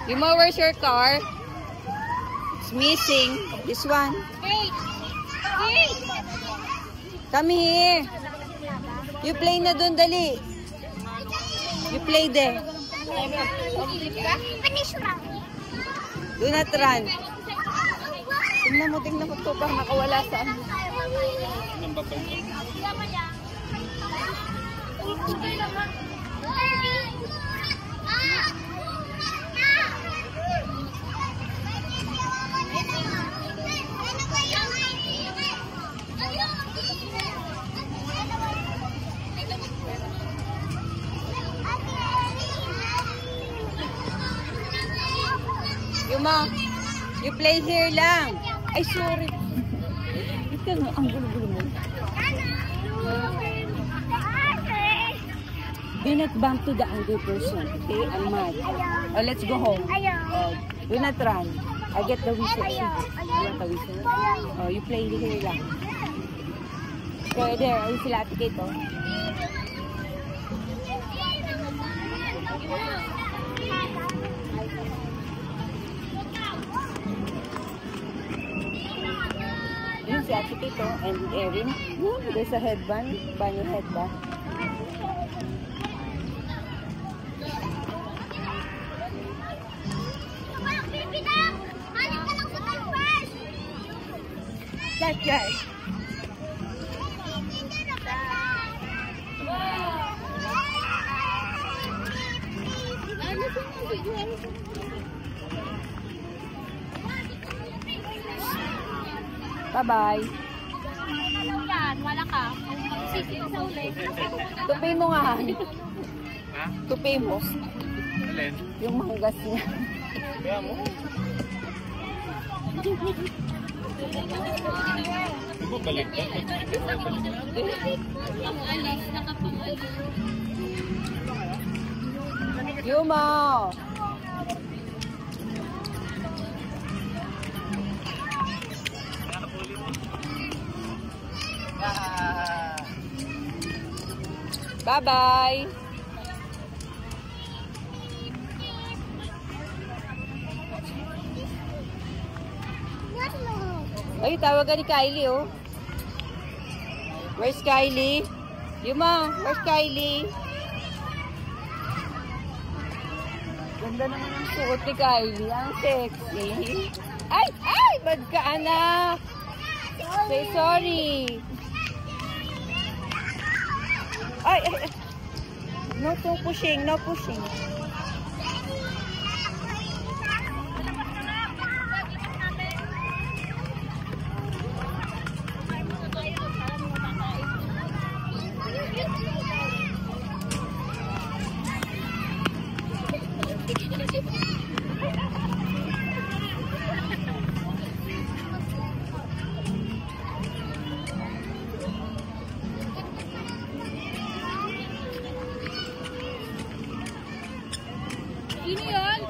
Yuma, where's your car? It's missing. This one. Come here. You play na dun, dali. You play there. Do not run. Tingnan mo ito pang nakawala sa ano. Yuma, you play here lang. Ay, sorry. Ito nga, ang gulo-gulo mo. Do not bump to the angry person, okay? I'm mad. Oh, let's go home. Do not run. I get the whistle. You want the whistle? Oh, you play here lang. Okay, there. Ayun sila Ate Kate, oh. Yun si Ate Kate, oh, and Erin. There's a headband. Banyo headband. That guy. Bye-bye. Wala ka. Tupi mo nga. Tupi mo. Alin? Yung manggas niya. Kaya mo? Ano balik ka? Yuma! Bye-bye! Ay, tawagan ni Kylie, oh. Where's Kylie? Yuma, where's Kylie? Ganda naman ang suot ni Kylie. Ang sexy. Ay! Ay! Bad ka, anak! Say sorry. Ay! Ay! Ay. No pushing, no pushing. Sino yun?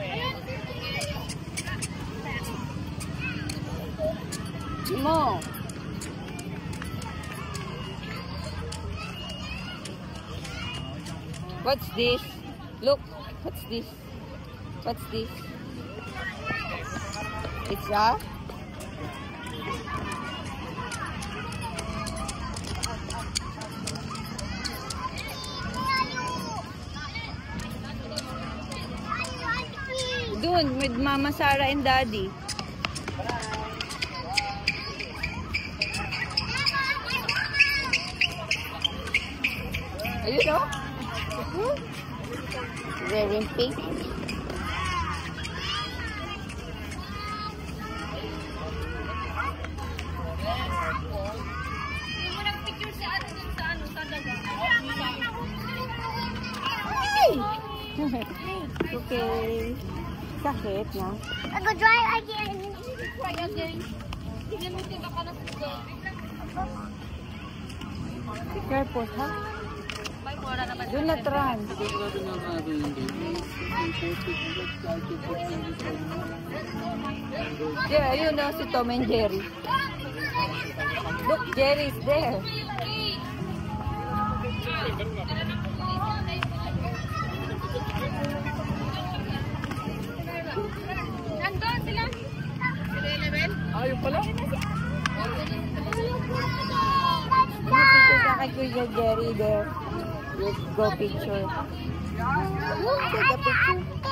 Mo. What's this? Look, what's this? What's this? It's a Doon with Mama Sarah and Daddy. Ayun, oh. Wearing pink. Okay. Sakit na. I go try again. Try again. Tignan mo tiba ka na sa Be careful, ha? May mura naman. Do not run. There, ayun na si Tom and Jerry. Look, Jerry's there. me there. Let's go picture. Look, take a picture.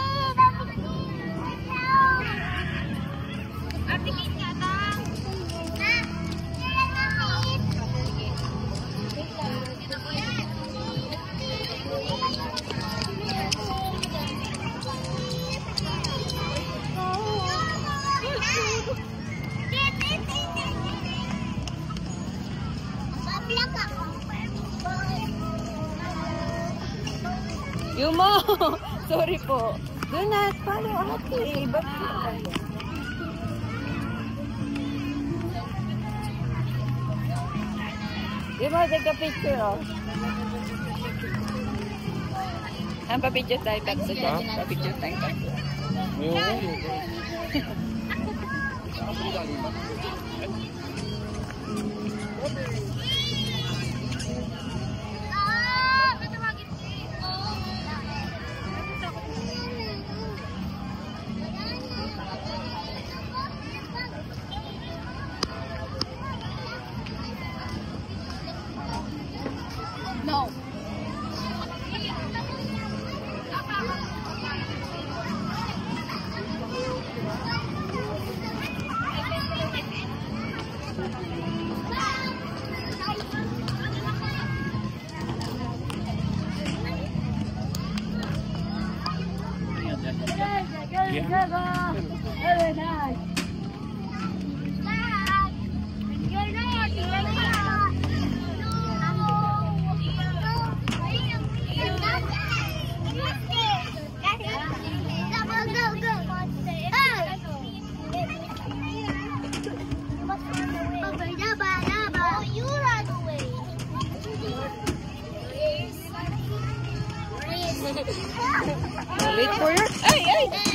Yumo! Sorry po. Do not follow ate. Ba't ka? Yumo, take a picture oh. Ang pa-picture tayo tatlo dyan. Pa-picture tayo tatlo. No. Very nice. Wait for your... Ay!